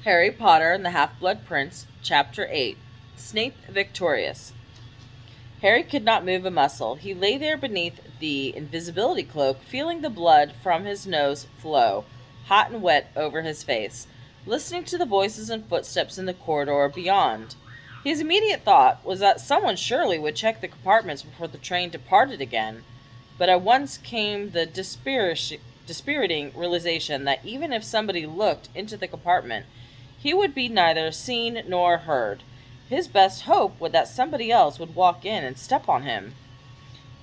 Harry Potter and the Half-Blood Prince, Chapter 8. Snape Victorious. Harry could not move a muscle. He lay there beneath the invisibility cloak, feeling the blood from his nose flow, hot and wet, over his face, listening to the voices and footsteps in the corridor beyond. His immediate thought was that someone surely would check the compartments before the train departed again, but at once came the dispiriting realization that even if somebody looked into the compartment, he would be neither seen nor heard. His best hope was that somebody else would walk in and step on him.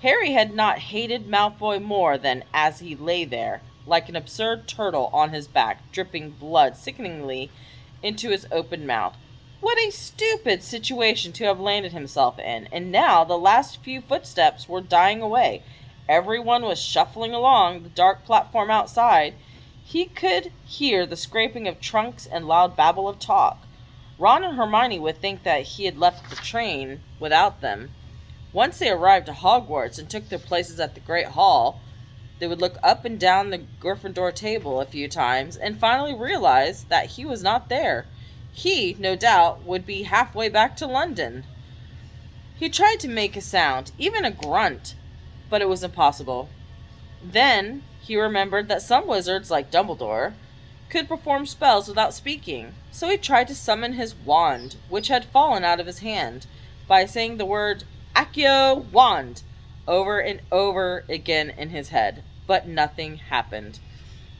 Harry had not hated Malfoy more than as he lay there, like an absurd turtle on his back, dripping blood sickeningly into his open mouth. What a stupid situation to have landed himself in, and now the last few footsteps were dying away. Everyone was shuffling along the dark platform outside. He could hear the scraping of trunks and loud babble of talk. Ron and Hermione would think that he had left the train without them. Once they arrived at Hogwarts and took their places at the Great Hall, they would look up and down the Gryffindor table a few times and finally realize that he was not there. He, no doubt, would be halfway back to London. He tried to make a sound, even a grunt, but it was impossible. Then he remembered that some wizards, like Dumbledore, could perform spells without speaking, so he tried to summon his wand, which had fallen out of his hand, by saying the word Accio Wand over and over again in his head, but nothing happened.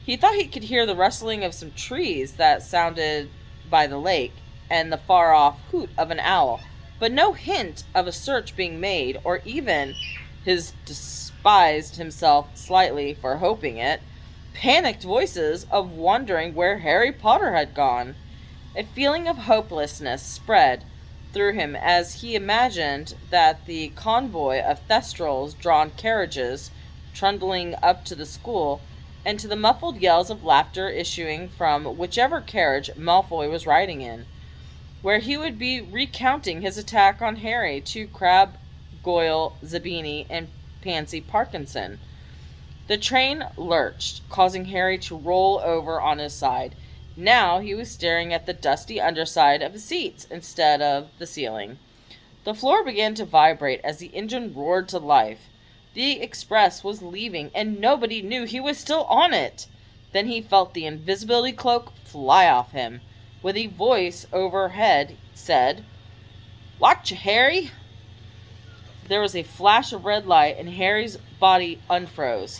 He thought he could hear the rustling of some trees that sounded by the lake, and the far-off hoot of an owl, but no hint of a search being made, or even his despised himself slightly for hoping it, panicked voices of wondering where Harry Potter had gone. A feeling of hopelessness spread through him as he imagined that the convoy of Thestrals-drawn carriages trundling up to the school, and to the muffled yells of laughter issuing from whichever carriage Malfoy was riding in, where he would be recounting his attack on Harry to Crabbe, Goyle, Zabini, and Pansy Parkinson. The train lurched, causing Harry to roll over on his side. Now he was staring at the dusty underside of the seats instead of the ceiling. The floor began to vibrate as the engine roared to life. The express was leaving, and nobody knew he was still on it. Then he felt the invisibility cloak fly off him. With a voice overhead said, "Watch, Harry!" There was a flash of red light, and Harry's body unfroze.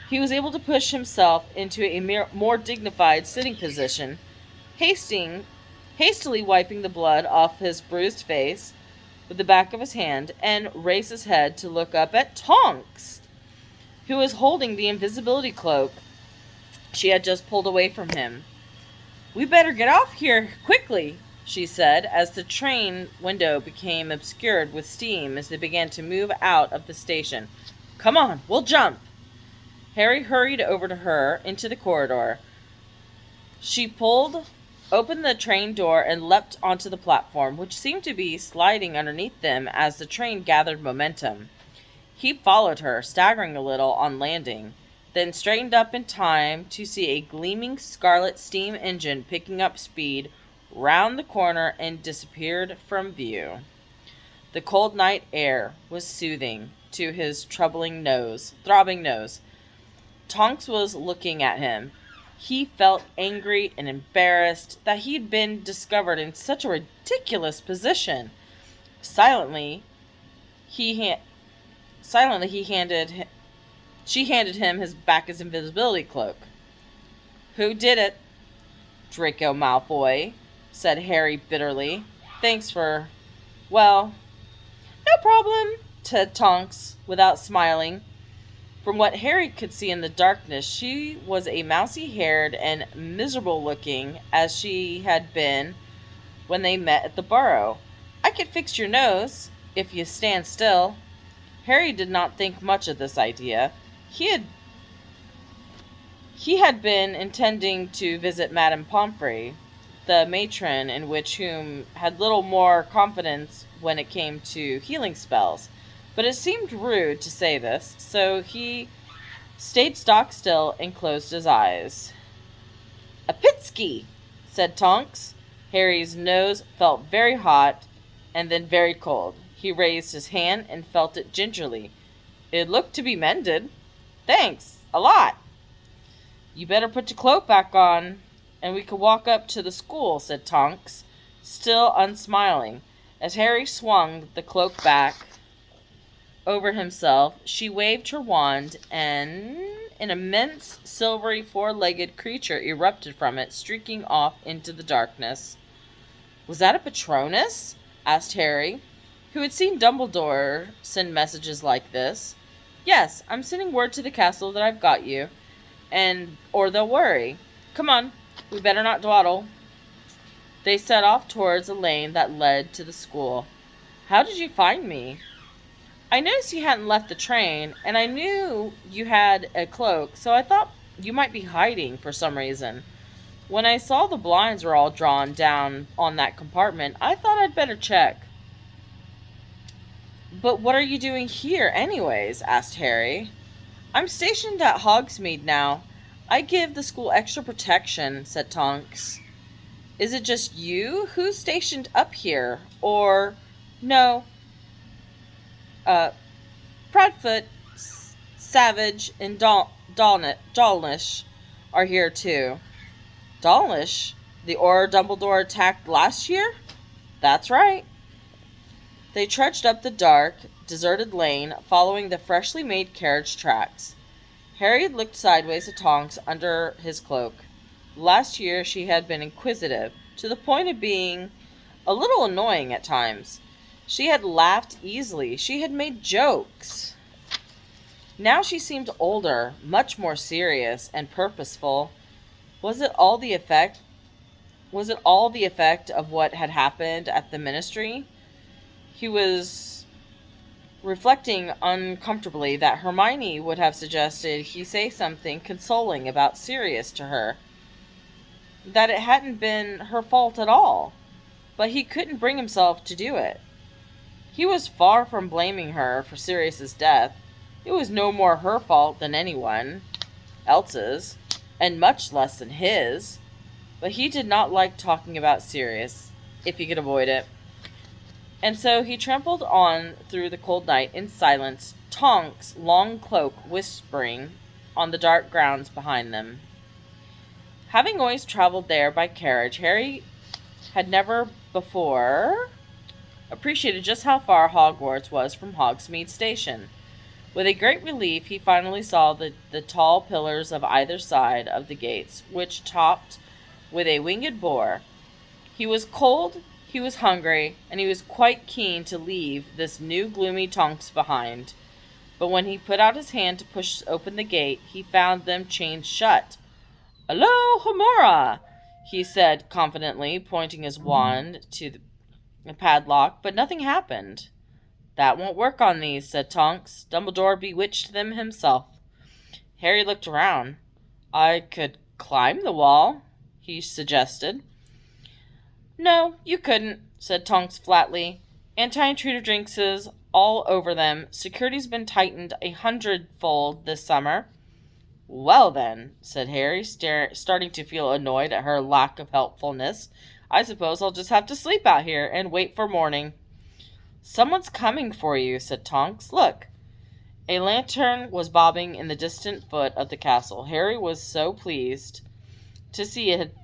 He was able to push himself into a more dignified sitting position, hastily wiping the blood off his bruised face with the back of his hand, and raised his head to look up at Tonks, who was holding the invisibility cloak she had just pulled away from him. "We better get off here quickly," she said, as the train window became obscured with steam as they began to move out of the station. "Come on, we'll jump." Harry hurried over to her into the corridor. She pulled open the train door and leapt onto the platform, which seemed to be sliding underneath them as the train gathered momentum. He followed her, staggering a little on landing, then straightened up in time to see a gleaming scarlet steam engine picking up speed round the corner and disappeared from view. The cold night air was soothing to his throbbing nose. Tonks was looking at him. He felt angry and embarrassed that he'd been discovered in such a ridiculous position. Silently, she handed him his invisibility cloak. "Who did it?" "Draco Malfoy," said Harry bitterly. "Thanks for... well, no problem," said Tonks, without smiling. From what Harry could see in the darkness, she was a mousy-haired and miserable-looking as she had been when they met at the Burrow. "I could fix your nose, if you stand still." Harry did not think much of this idea. He had been intending to visit Madame Pomfrey, the matron in whom had little more confidence when it came to healing spells, but it seemed rude to say this, so he stayed stock still and closed his eyes. "A Pitsky," said Tonks. Harry's nose felt very hot and then very cold. He raised his hand and felt it gingerly. It looked to be mended. Thanks, a lot. You better put your cloak back on, and we could walk up to the school, said Tonks, still unsmiling. As Harry swung the cloak back over himself, she waved her wand, and an immense silvery four-legged creature erupted from it, streaking off into the darkness. Was that a Patronus? Asked Harry, who had seen Dumbledore send messages like this. Yes, I'm sending word to the castle that I've got you, or they'll worry. Come on, we better not dawdle. They set off towards a lane that led to the school. How did you find me? I noticed you hadn't left the train, and I knew you had a cloak, so I thought you might be hiding for some reason. When I saw the blinds were all drawn down on that compartment, I thought I'd better check. But what are you doing here, anyways? Asked Harry. I'm stationed at Hogsmeade now. I give the school extra protection, said Tonks. Is it just you who's stationed up here? Or, no, Proudfoot, Savage, and Dawlish are here too. Dawlish? The Auror Dumbledore attacked last year? That's right. They trudged up the dark, deserted lane, following the freshly made carriage tracks. Harry looked sideways at Tonks under his cloak. Last year she had been inquisitive, to the point of being a little annoying at times. She had laughed easily. She had made jokes. Now she seemed older, much more serious and purposeful. Was it all the effect of what had happened at the ministry? He was reflecting uncomfortably that Hermione would have suggested he say something consoling about Sirius to her. That it hadn't been her fault at all. But he couldn't bring himself to do it. He was far from blaming her for Sirius's death. It was no more her fault than anyone else's, and much less than his. But he did not like talking about Sirius, if he could avoid it. And so he trampled on through the cold night in silence, Tonks' long cloak whispering on the dark grounds behind them. Having always traveled there by carriage, Harry had never before appreciated just how far Hogwarts was from Hogsmeade Station. With a great relief, he finally saw the tall pillars of either side of the gates, which topped with a winged boar. He was cold, he was hungry, and he was quite keen to leave this new gloomy Tonks behind. But when he put out his hand to push open the gate, he found them chained shut. "Hello, Homora!" he said confidently, pointing his wand to the padlock, but nothing happened. "That won't work on these," said Tonks. "Dumbledore bewitched them himself." Harry looked around. "I could climb the wall," he suggested. "No, you couldn't," said Tonks flatly. "Anti-intruder jinxes all over them. Security's been tightened 100-fold this summer." "Well, then," said Harry, starting to feel annoyed at her lack of helpfulness, "I suppose I'll just have to sleep out here and wait for morning." "Someone's coming for you," said Tonks. "Look." A lantern was bobbing in the distant foot of the castle. Harry was so pleased to see it,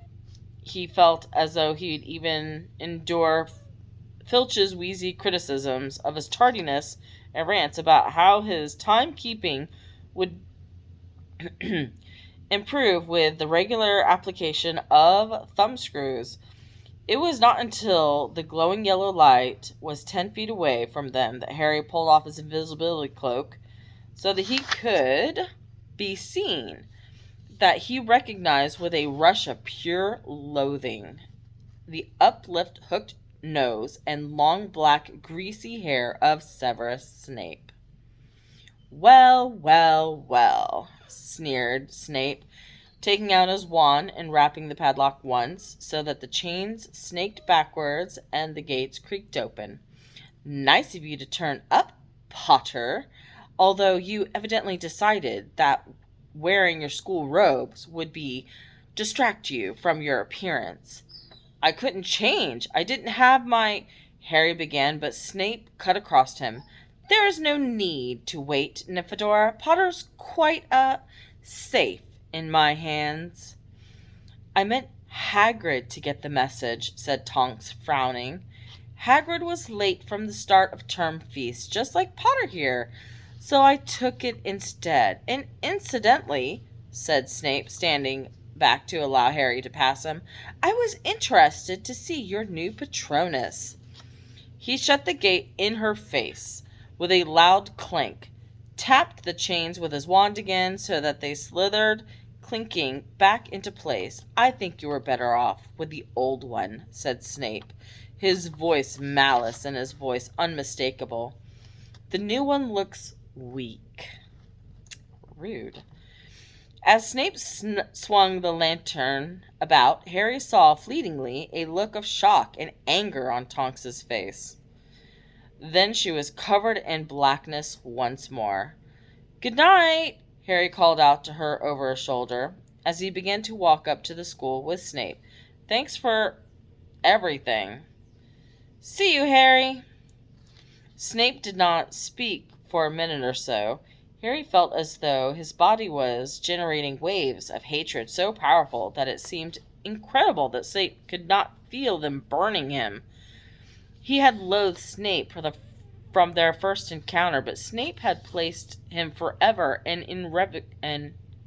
he felt as though he'd even endure Filch's wheezy criticisms of his tardiness and rants about how his timekeeping would improve with the regular application of thumbscrews. It was not until the glowing yellow light was 10 feet away from them that Harry pulled off his invisibility cloak so that he could be seen, that he recognized with a rush of pure loathing the uplift hooked nose and long black greasy hair of Severus Snape. "Well, well, well," sneered Snape, taking out his wand and rapping the padlock once, so that the chains snaked backwards and the gates creaked open. "Nice of you to turn up, Potter, although you evidently decided that wearing your school robes would be distract you from your appearance. I couldn't change. I didn't have my... Harry began, but Snape cut across him. There is no need to wait, Nymphadora. Potter's quite, safe in my hands. I meant Hagrid to get the message, said Tonks, frowning. Hagrid was late from the start of term feast, just like Potter here, so I took it instead. And incidentally, said Snape, standing back to allow Harry to pass him, I was interested to see your new Patronus. He shut the gate in her face with a loud clink, tapped the chains with his wand again so that they slithered, clinking back into place. I think you were better off with the old one, said Snape, his voice malice and his voice unmistakable. The new one looks weak. Rude. As Snape swung the lantern about, Harry saw fleetingly a look of shock and anger on Tonks's face. Then she was covered in blackness once more. Good night, Harry called out to her over his shoulder as he began to walk up to the school with Snape. Thanks for everything. See you, Harry. Snape did not speak for a minute or so. Harry felt as though his body was generating waves of hatred so powerful that it seemed incredible that Snape could not feel them burning him. He had loathed Snape from their first encounter, but Snape had placed him forever and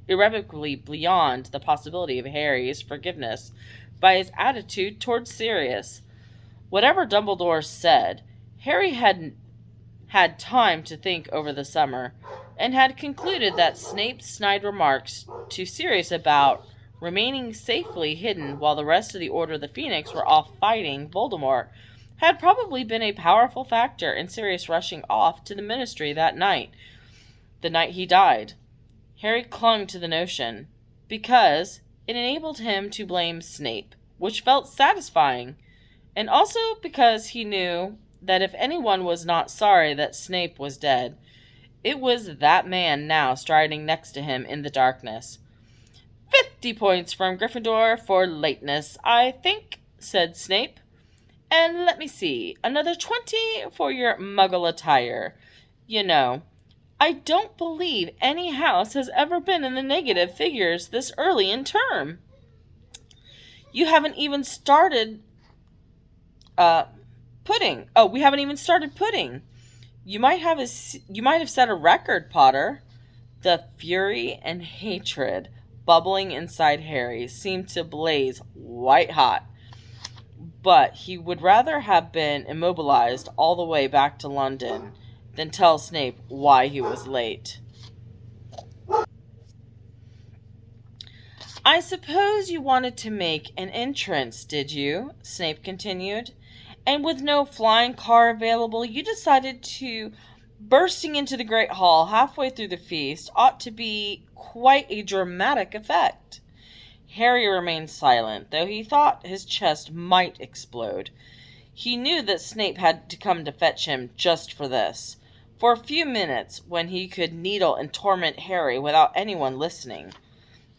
irrevocably beyond the possibility of Harry's forgiveness by his attitude towards Sirius. Whatever Dumbledore said, Harry had time to think over the summer, and had concluded that Snape's snide remarks to Sirius about remaining safely hidden while the rest of the Order of the Phoenix were off fighting Voldemort had probably been a powerful factor in Sirius rushing off to the Ministry that night, the night he died. Harry clung to the notion, because it enabled him to blame Snape, which felt satisfying, and also because he knew that if anyone was not sorry that Snape was dead, it was that man now striding next to him in the darkness. 50 points from Gryffindor for lateness, I think, said Snape. And let me see, another 20 for your muggle attire. You know, I don't believe any house has ever been in the negative figures this early in term. You haven't even started pudding. Oh, we haven't even started pudding. You might have set a record, Potter. The fury and hatred bubbling inside Harry seemed to blaze white hot. But he would rather have been immobilized all the way back to London than tell Snape why he was late. I suppose you wanted to make an entrance, did you? Snape continued. And with no flying car available, you decided to bursting into the Great Hall halfway through the feast ought to be quite a dramatic effect. Harry remained silent, though he thought his chest might explode. He knew that Snape had to come to fetch him just for this. For a few minutes, when he could needle and torment Harry without anyone listening.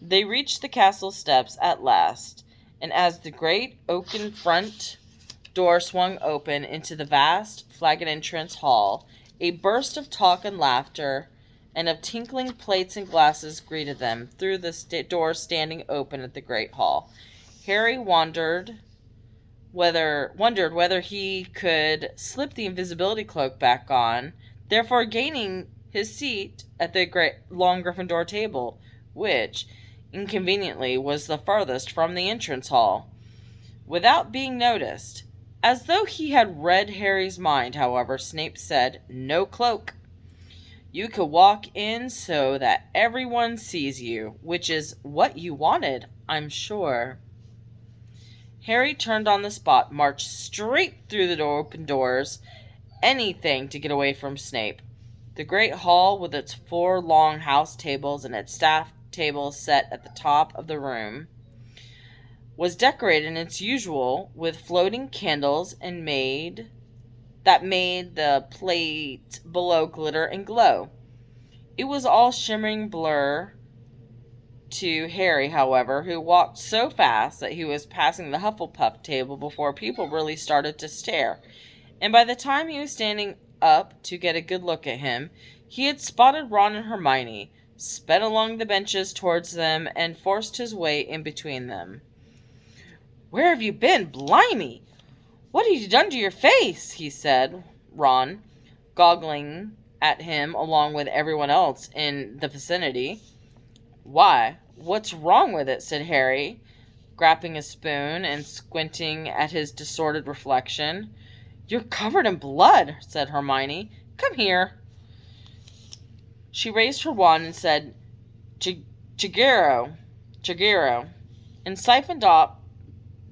They reached the castle steps at last, and as the great oaken front door swung open into the vast, flagged entrance hall, a burst of talk and laughter and of tinkling plates and glasses greeted them through the door standing open at the great hall. Harry wondered whether he could slip the invisibility cloak back on, therefore gaining his seat at the great long Gryffindor table, which, inconveniently, was the farthest from the entrance hall. Without being noticed, as though he had read Harry's mind, however, Snape said, "No cloak. You could walk in so that everyone sees you, which is what you wanted, I'm sure." Harry turned on the spot, marched straight through the open doors, anything to get away from Snape. The great hall, with its 4 long house tables and its staff table set at the top of the room, was decorated as usual with floating candles and made the plate below glitter and glow. It was all shimmering blur to Harry, however, who walked so fast that he was passing the Hufflepuff table before people really started to stare. And by the time he was standing up to get a good look at him, he had spotted Ron and Hermione, sped along the benches towards them, and forced his way in between them. "Where have you been? Blimey! What have you done to your face?" he said. Ron, goggling at him along with everyone else in the vicinity. "Why, what's wrong with it?" said Harry, grabbing a spoon and squinting at his distorted reflection. "You're covered in blood," said Hermione. "Come here." She raised her wand and said, Chigiro, and siphoned off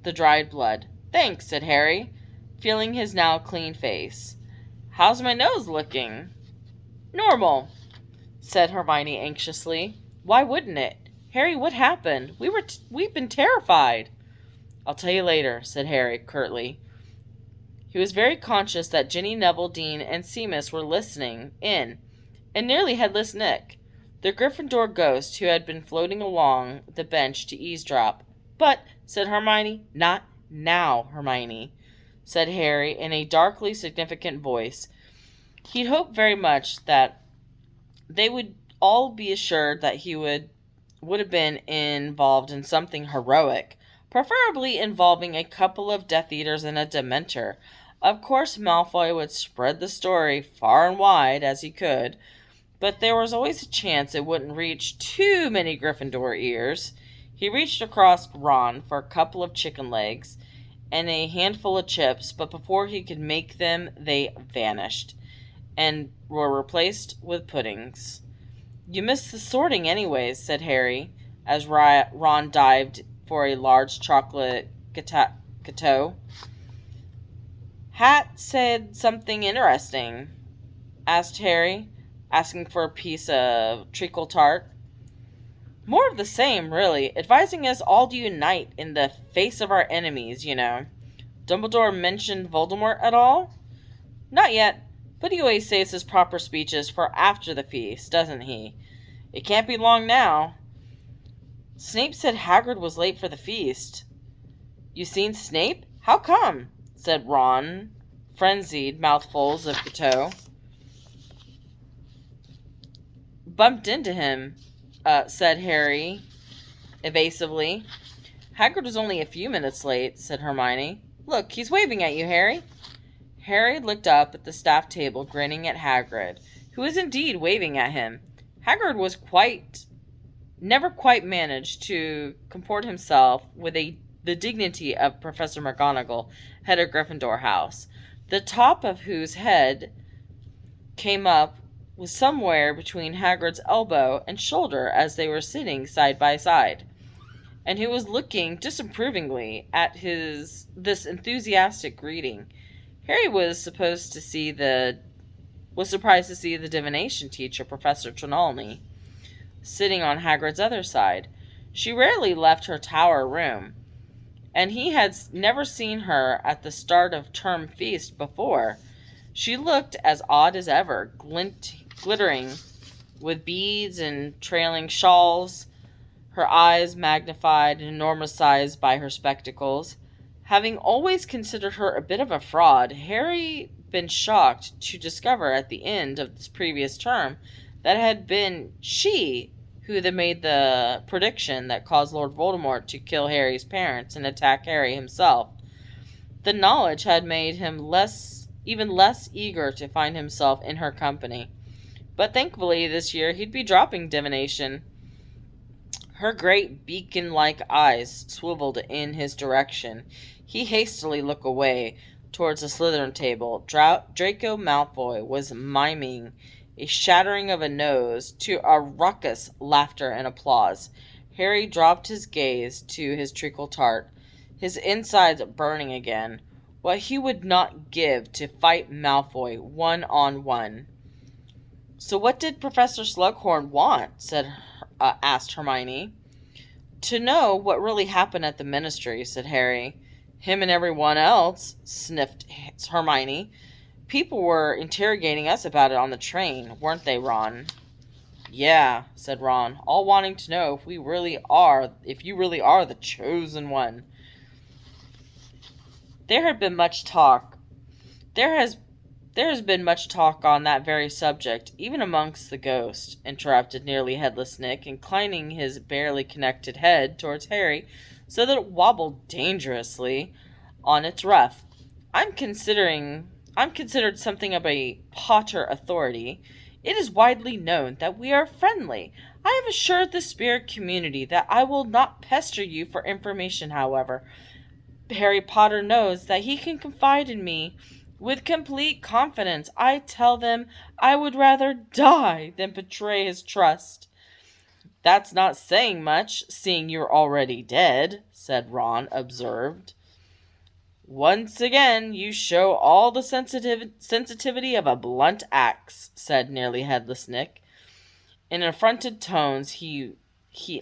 the dried blood. "Thanks," said Harry, feeling his now clean face. "How's my nose looking?" "Normal," said Hermione anxiously. "Why wouldn't it? Harry, what happened? We've been terrified." "I'll tell you later," said Harry curtly. He was very conscious that Ginny, Neville, Dean, and Seamus were listening in, and nearly headless Nick, the Gryffindor ghost who had been floating along the bench to eavesdrop. "But," said Hermione. "Not now, Hermione," said Harry in a darkly significant voice. He'd hoped very much that they would all be assured that he would have been involved in something heroic, preferably involving a couple of Death Eaters and a Dementor. Of course, Malfoy would spread the story far and wide as he could, but there was always a chance it wouldn't reach too many Gryffindor ears. He reached across Ron for a couple of chicken legs and a handful of chips, but before he could make them, they vanished and were replaced with puddings. "You missed the sorting anyways," said Harry, as Ron dived for a large chocolate gâteau. "Hat said something interesting?" asked Harry, asking for a piece of treacle tart. "More of the same, really, advising us all to unite in the face of our enemies, you know. Dumbledore mentioned Voldemort at all?" "Not yet, but he always saves his proper speeches for after the feast, doesn't he? It can't be long now." "Snape said Hagrid was late for the feast." "You seen Snape? How come?" said Ron, frenzied mouthfuls of gâteau. "Bumped into him," said Harry evasively. "Hagrid was only a few minutes late," said Hermione. "Look, he's waving at you, Harry." Harry looked up at the staff table, grinning at Hagrid, who was indeed waving at him. Hagrid was never quite managed to comport himself with the dignity of Professor McGonagall, head of Gryffindor House, the top of whose head came up was somewhere between Hagrid's elbow and shoulder as they were sitting side by side, and who was looking disapprovingly at this enthusiastic greeting. Harry was surprised to see the divination teacher, Professor Trelawney, sitting on Hagrid's other side. She rarely left her tower room, and he had never seen her at the start of term feast before. She looked as odd as ever, glittering with beads and trailing shawls, her eyes magnified in enormous size by her spectacles. Having always considered her a bit of a fraud, Harry been shocked to discover at the end of this previous term that it had been she who had made the prediction that caused Lord Voldemort to kill Harry's parents and attack Harry himself. The knowledge had made him even less eager to find himself in her company. But thankfully this year he'd be dropping divination. Her great beacon-like eyes swiveled in his direction. He hastily looked away towards the Slytherin table. Draco Malfoy was miming a shattering of a nose to a raucous laughter and applause. Harry dropped his gaze to his treacle tart, his insides burning again. What he would not give to fight Malfoy one-on-one. "So what did Professor Slughorn want?" asked Hermione. "To know what really happened at the Ministry," said Harry. "Him and everyone else," sniffed Hermione. "People were interrogating us about it on the train, weren't they, Ron?" Yeah, said Ron, all wanting to know if you really are the chosen one. There had been much talk. There has There has been much talk on that very subject, even amongst the ghosts, interrupted Nearly Headless Nick, inclining his barely connected head towards Harry so that it wobbled dangerously on its ruff. I'm considered something of a Potter authority. It is widely known that we are friendly. I have assured the spirit community that I will not pester you for information, however. Harry Potter knows that he can confide in me with complete confidence. I tell them I would rather die than betray his trust. That's not saying much, seeing you're already dead, said Ron, observed. Once again, you show all the sensitivity of a blunt axe, said Nearly Headless Nick. In affronted tones, he he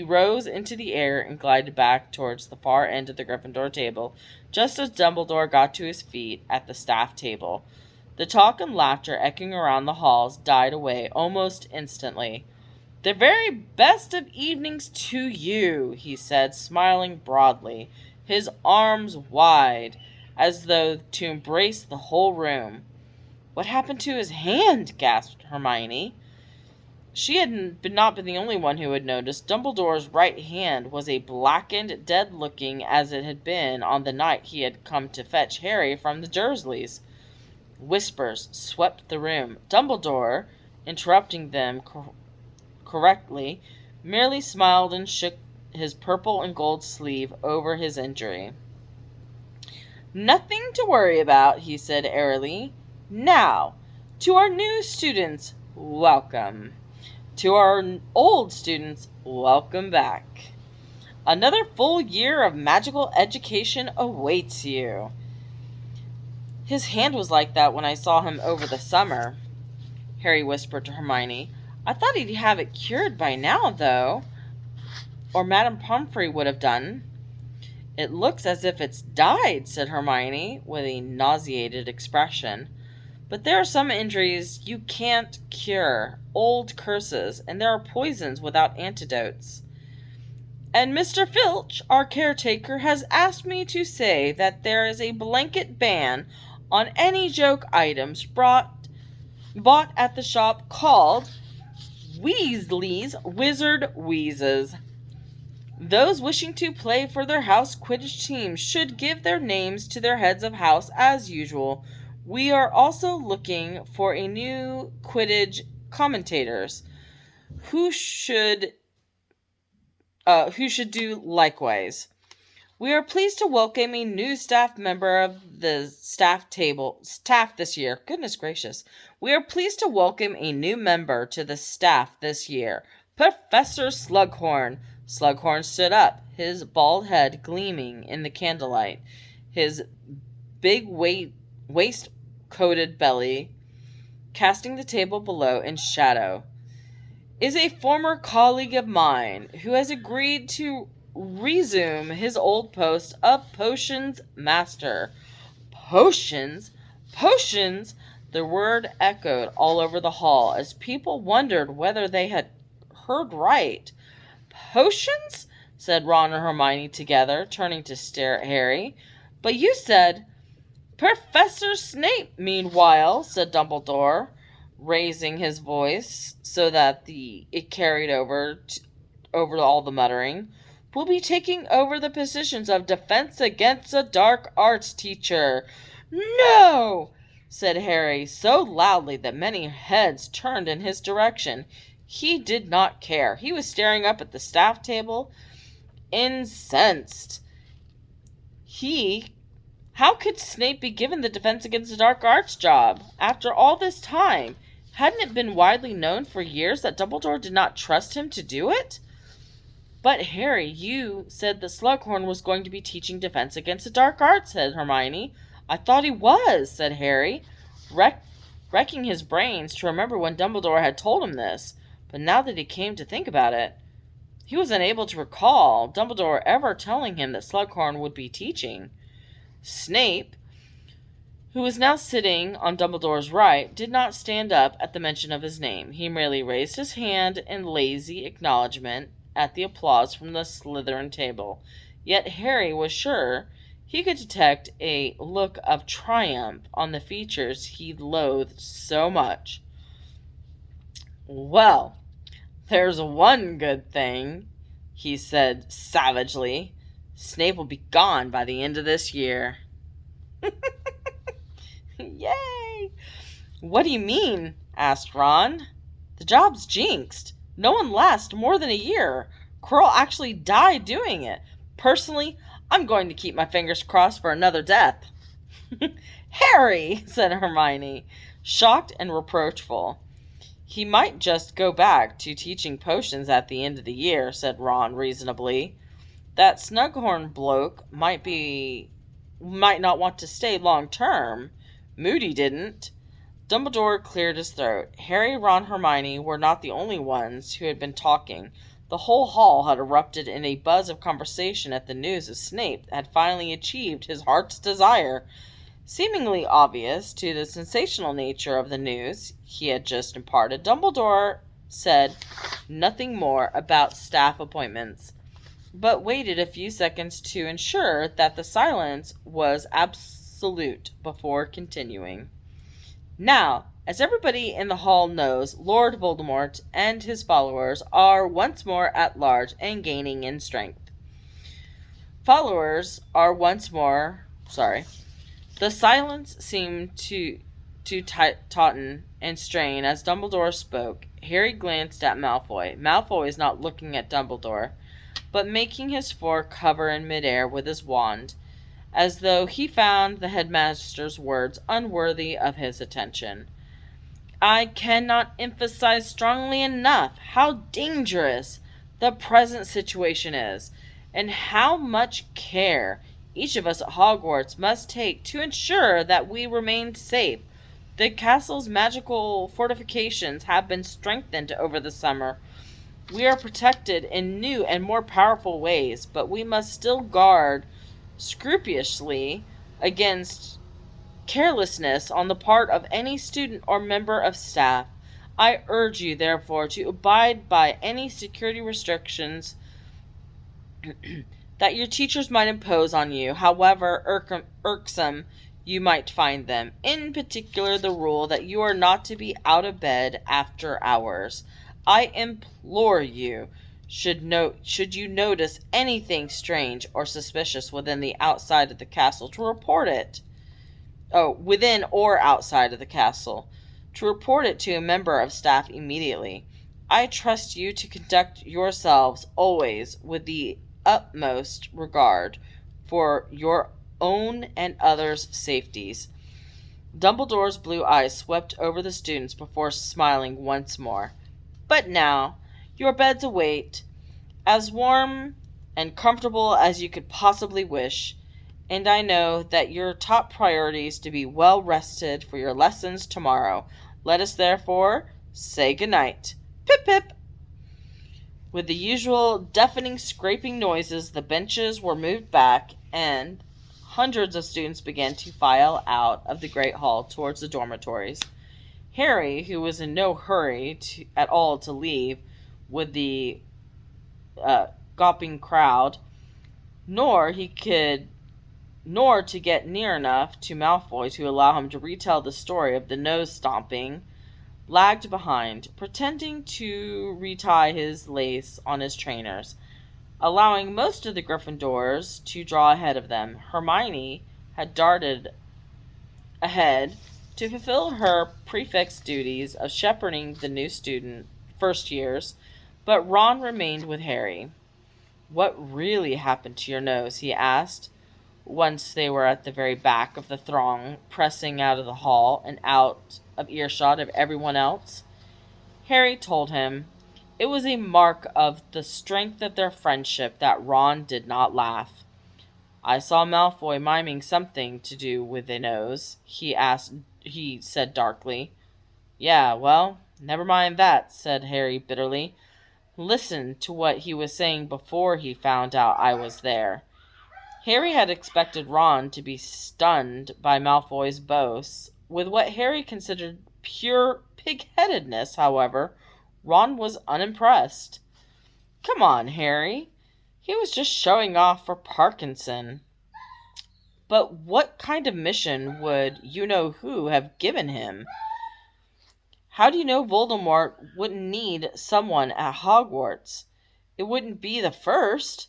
rose into the air and glided back towards the far end of the Gryffindor table, just as Dumbledore got to his feet at the staff table. The talk and laughter echoing around the halls died away almost instantly. "The very best of evenings to you," he said, smiling broadly, his arms wide, as though to embrace the whole room. "What happened to his hand?" gasped Hermione. She had not been the only one who had noticed. Dumbledore's right hand was as blackened, dead-looking as it had been on the night he had come to fetch Harry from the Dursleys. Whispers swept the room. Dumbledore, interrupting them correctly, merely smiled and shook his purple and gold sleeve over his injury. "Nothing to worry about," he said airily. "Now, to our new students, welcome. To our old students, welcome back. Another full year of magical education awaits you." "His hand was like that when I saw him over the summer," Harry whispered to Hermione. "I thought he'd have it cured by now, though. Or Madame Pomfrey would have done." "It looks as if it's died," said Hermione, with a nauseated expression. "But there are some injuries you can't cure, old curses, and there are poisons without antidotes. And Mr. Filch, our caretaker, has asked me to say that there is a blanket ban on any joke items bought at the shop called Weasley's Wizard Wheezes. Those wishing to play for their house Quidditch team should give their names to their heads of house as usual. We are also looking for a new Quidditch commentators who should do likewise. We are pleased to welcome a new staff member of the staff this year. Goodness gracious. We are pleased to welcome a new member to the staff this year, Professor Slughorn." Slughorn stood up, his bald head gleaming in the candlelight, his big waist-coated belly casting the table below in shadow. "Is a former colleague of mine who has agreed to resume his old post of potions master." Potions? Potions? The word echoed all over the hall as people wondered whether they had heard right. "Potions?" said Ron and Hermione together, turning to stare at Harry. "But you said—" "Professor Snape, meanwhile," said Dumbledore, raising his voice so that it carried over all the muttering, "will be taking over the positions of Defense Against the Dark Arts teacher." "No!" said Harry, so loudly that many heads turned in his direction. He did not care. He was staring up at the staff table, incensed. How could Snape be given the Defense Against the Dark Arts job? After all this time, hadn't it been widely known for years that Dumbledore did not trust him to do it? "But, Harry, you said that Slughorn was going to be teaching Defense Against the Dark Arts," said Hermione. "I thought he was," said Harry, wrecking his brains to remember when Dumbledore had told him this. But now that he came to think about it, he was unable to recall Dumbledore ever telling him that Slughorn would be teaching. Snape, who was now sitting on Dumbledore's right, did not stand up at the mention of his name. He merely raised his hand in lazy acknowledgement at the applause from the Slytherin table. Yet Harry was sure he could detect a look of triumph on the features he loathed so much. "Well, there's one good thing," he said savagely. "Snape will be gone by the end of this year." Yay! "What do you mean?" asked Ron. "The job's jinxed. No one lasts more than a year. Quirrell actually died doing it. Personally, I'm going to keep my fingers crossed for another death." "Harry!" said Hermione, shocked and reproachful. "He might just go back to teaching potions at the end of the year," said Ron reasonably. "That Snughorn bloke might not want to stay long term. Moody didn't." Dumbledore cleared his throat. Harry, Ron, Hermione were not the only ones who had been talking. The whole hall had erupted in a buzz of conversation at the news that Snape had finally achieved his heart's desire. Seemingly obvious to the sensational nature of the news he had just imparted, Dumbledore said nothing more about staff appointments, but waited a few seconds to ensure that the silence was absolute before continuing. "Now, as everybody in the hall knows, Lord Voldemort and his followers are once more at large and gaining in strength. The silence seemed to tauten and strain as Dumbledore spoke. Harry glanced at Malfoy. Malfoy was not looking at Dumbledore, but making his fork hover in midair with his wand, as though he found the headmaster's words unworthy of his attention. "I cannot emphasize strongly enough how dangerous the present situation is, and how much care each of us at Hogwarts must take to ensure that we remain safe. The castle's magical fortifications have been strengthened over the summer. We are protected in new and more powerful ways, but we must still guard scrupulously against carelessness on the part of any student or member of staff. I urge you, therefore, to abide by any security restrictions that your teachers might impose on you, however irksome you might find them. In particular, the rule that you are not to be out of bed after hours. I implore you, should you notice anything strange or suspicious within the outside of the castle, to report it. Within or outside of the castle, to report it to a member of staff immediately. I trust you to conduct yourselves always with the utmost regard for your own and others' safeties." Dumbledore's blue eyes swept over the students before smiling once more. "But now, your beds await, as warm and comfortable as you could possibly wish, and I know that your top priority is to be well rested for your lessons tomorrow. Let us therefore say good night. Pip pip." With the usual deafening scraping noises, the benches were moved back, and hundreds of students began to file out of the great hall towards the dormitories. Harry, who was in no hurry at all to leave with the gawping crowd, nor to get near enough to Malfoy to allow him to retell the story of the nose-stomping, lagged behind, pretending to retie his lace on his trainers, allowing most of the Gryffindors to draw ahead of them. Hermione had darted ahead to fulfill her prefect's duties of shepherding the new first years, but Ron remained with Harry. "What really happened to your nose?" he asked, once they were at the very back of the throng, pressing out of the hall and out of earshot of everyone else. Harry told him. It was a mark of the strength of their friendship that Ron did not laugh. "I saw Malfoy miming something to do with a nose," he said darkly. "Yeah, well, never mind that," said Harry bitterly. "Listen to what he was saying before he found out I was there." Harry had expected Ron to be stunned by Malfoy's boasts. With what Harry considered pure pig-headedness, however, Ron was unimpressed. Come on, Harry. He was just showing off for Parkinson. But what kind of mission would you-know-who have given him? How do you know Voldemort wouldn't need someone at Hogwarts? It wouldn't be the first.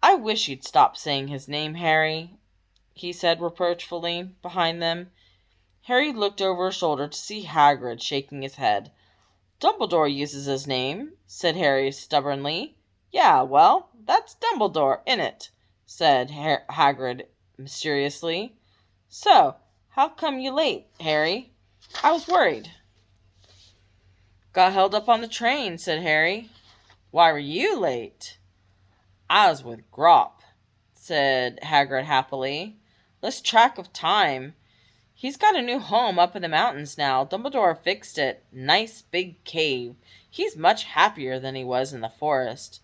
I wish you'd stop saying his name, Harry, he said reproachfully behind them. Harry looked over his shoulder to see Hagrid shaking his head. Dumbledore uses his name, said Harry stubbornly. Yeah, well, that's Dumbledore, innit? Said Hagrid mysteriously. So, how come you late, Harry? I was worried. Got held up on the train, said Harry. Why were you late? I was with Grop, said Hagrid happily. Lost track of time. He's got a new home up in the mountains now. Dumbledore fixed it. Nice big cave. He's much happier than he was in the forest.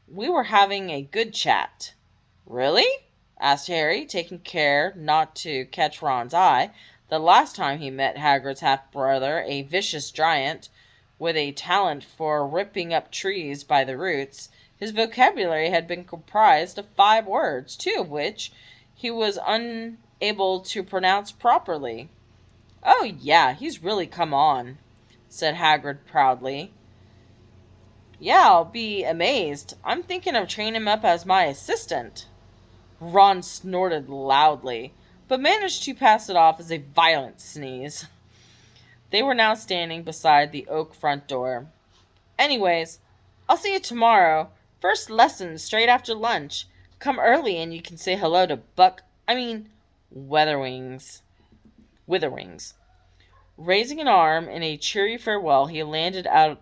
We were having a good chat. Really? Asked Harry, taking care not to catch Ron's eye. The last time he met Hagrid's half-brother, a vicious giant with a talent for ripping up trees by the roots, his vocabulary had been comprised of 5 words, 2 of which he was unable to pronounce properly. Oh, yeah, he's really come on, said Hagrid proudly. Yeah, I'll be amazed. I'm thinking of training him up as my assistant. Ron snorted loudly, but managed to pass it off as a violent sneeze. They were now standing beside the oak front door. Anyways, I'll see you tomorrow. First lesson straight after lunch. Come early and you can say hello to Witherwings. Raising an arm in a cheery farewell, he headed out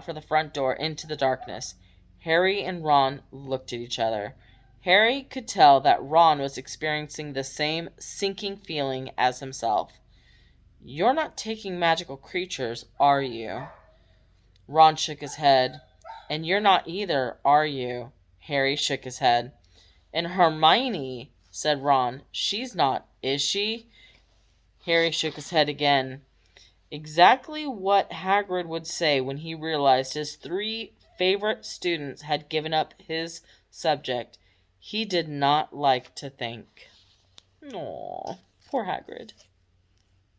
for the front door into the darkness. Harry and Ron looked at each other. Harry could tell that Ron was experiencing the same sinking feeling as himself. You're not taking magical creatures, are you? Ron shook his head. And you're not either, are you? Harry shook his head. And Hermione, said Ron. She's not, is she? Harry shook his head again. Exactly what Hagrid would say when he realized his 3 favorite students had given up his subject. He did not like to think. Aw, poor Hagrid.